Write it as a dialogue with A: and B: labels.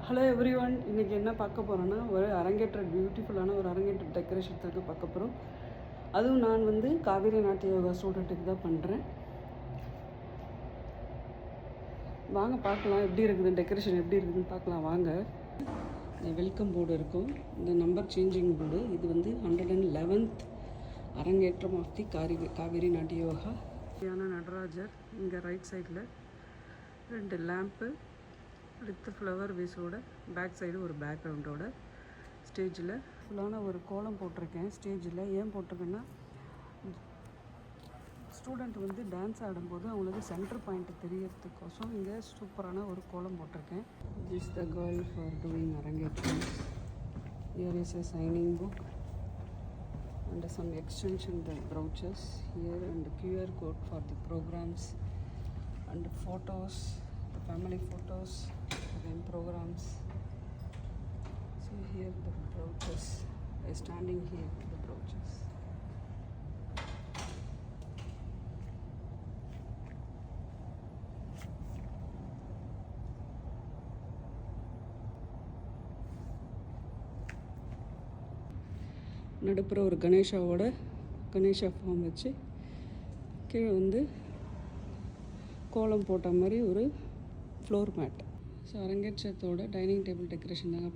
A: Hello every one, இன்றைக்கி என்ன பார்க்க போகிறோன்னா ஒரு அரங்கேற்ற பியூட்டிஃபுல்லான ஒரு அரங்கேற்ற டெக்கரேஷனுக்கு பார்க்க போகிறோம். அதுவும் நான் வந்து காவேரி நாட்டிய யோகா ஸ்டூடெண்ட்டுக்கு தான் பண்ணுறேன். வாங்க பார்க்கலாம் எப்படி இருக்குது டெக்கரேஷன், எப்படி இருக்குதுன்னு பார்க்கலாம் வாங்க. இந்த வெல்கம் போர்டு இருக்கும், இந்த நம்பர் சேஞ்சிங் போர்டு. இது வந்து 111th அரங்கேற்றம் ஆஃப் தி காவேரி நாட்டிய யோகா. நடராஜர் இங்கே ரைட் சைடில் 2 லேம்ப்பு வித் ஃப்ளவர் வேஸோட பேக் சைடு ஒரு பேக்ரவுண்டோட ஸ்டேஜில் ஃபுல்லான ஒரு கோலம் போட்டிருக்கேன். ஸ்டேஜில் ஏன் போட்டிருக்கேன்னா, ஸ்டூடெண்ட் வந்து டான்ஸ் ஆடும்போது அவங்களுக்கு சென்டர் பாயிண்ட் தெரியறதுக்கோசம் இங்கே சூப்பரான ஒரு கோலம் போட்டிருக்கேன். This the girl for doing arangetram. Here is a signing book and some extension the brochures here and QR code for the programs and photos, the family photos and programs. So here the brochures, I standing here with the brochures. நடுப்புற ஒரு Ganesha form வச்சு கீழே வந்து கோலம் போட்ட மாதிரி ஒரு floor mat. So அரங்கேற்றத்தோட டைனிங் டேபிள் டெக்கரேஷன் தாங்க.